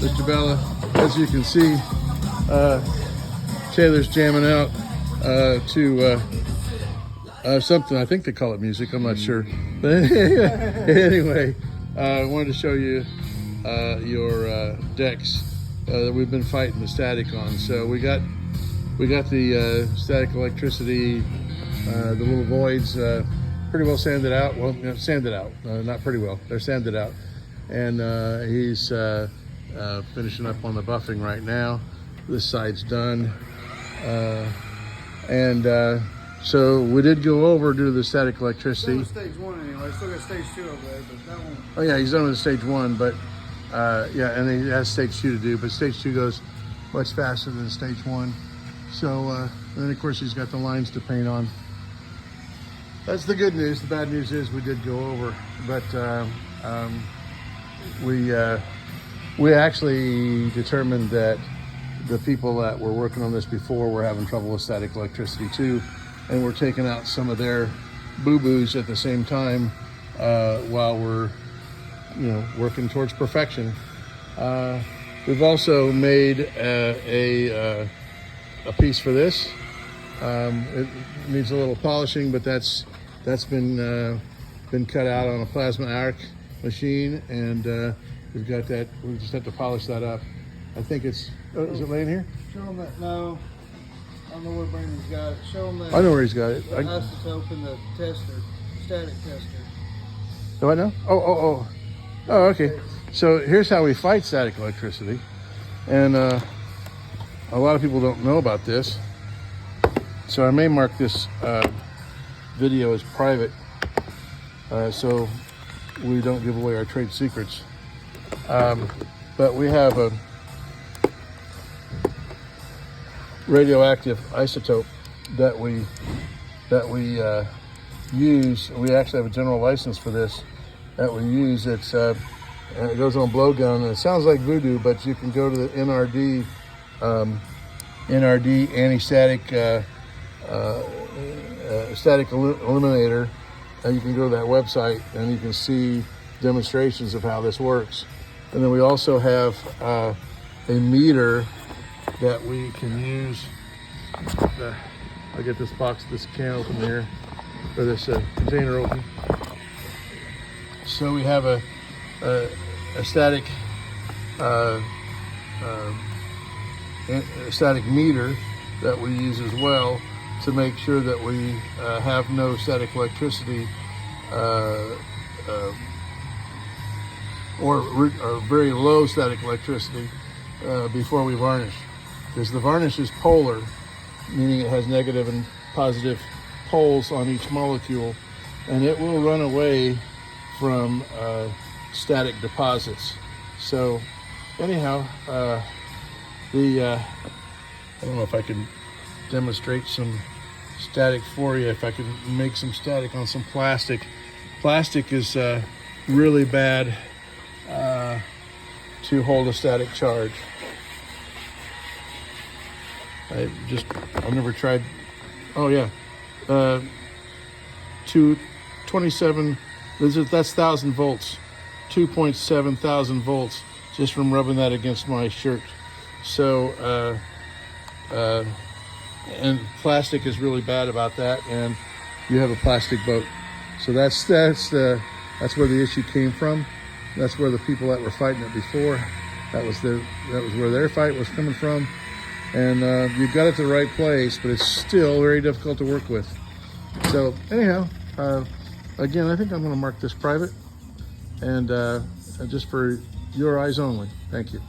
Mr. Bella. As you can see, Taylor's jamming out to something. I think they call it music. I'm not sure. But anyway, I wanted to show you your decks that we've been fighting the static on. So we got the static electricity, the little voids pretty well sanded out. Well, sanded out, not pretty well. They're sanded out. And he's finishing up on the buffing right now. This side's done. So we did go over due to the static electricity. Still stage one anyway. Still got stage two over there, but that one. Oh yeah, he's done with stage one, but yeah, and he has stage two to do, but stage two goes much faster than stage one. So then of course he's got the lines to paint on. That's the good news. The bad news is we did go over, but we actually determined that the people that were working on this before were having trouble with static electricity too, and we're taking out some of their boo-boos at the same time while we're, you know, working towards perfection. We've also made a piece for this. It needs a little polishing, but that's been cut out on a plasma arc machine, and we've got that. We just have to polish that up. I think it's. Is it laying here? Show him that. No, I don't know where Brandon's got it. Show him that. I know where he's got it. The isotope and the tester, static tester. Do I know? Oh, okay. So here's how we fight static electricity, and a lot of people don't know about this. So I may mark this video as private, so we don't give away our trade secrets. But we have a radioactive isotope that we use. We actually have a general license for this that we use. It's it goes on blowgun, and it sounds like voodoo, but you can go to the NRD anti-static static eliminator, and you can go to that website and you can see demonstrations of how this works. And then we also have a meter that we can use. I'll get this can open here, or this container open. So we have a static static meter that we use as well to make sure that we have no static electricity or very low static electricity before we varnish. Because the varnish is polar, meaning it has negative and positive poles on each molecule, and it will run away from static deposits. So anyhow, I don't know if I can demonstrate some static for you. If I can make some static on some plastic. Plastic is really bad to hold a static charge. I've never tried. Oh yeah, 227. That's 1,000 volts, 2.7 thousand volts, just from rubbing that against my shirt. So, and plastic is really bad about that, and you have a plastic boat. So that's where the issue came from. That's where the people that were fighting it before, that was where their fight was coming from. And you've got it to the right place, but it's still very difficult to work with. So anyhow, again, I think I'm going to mark this private, and just for your eyes only. Thank you.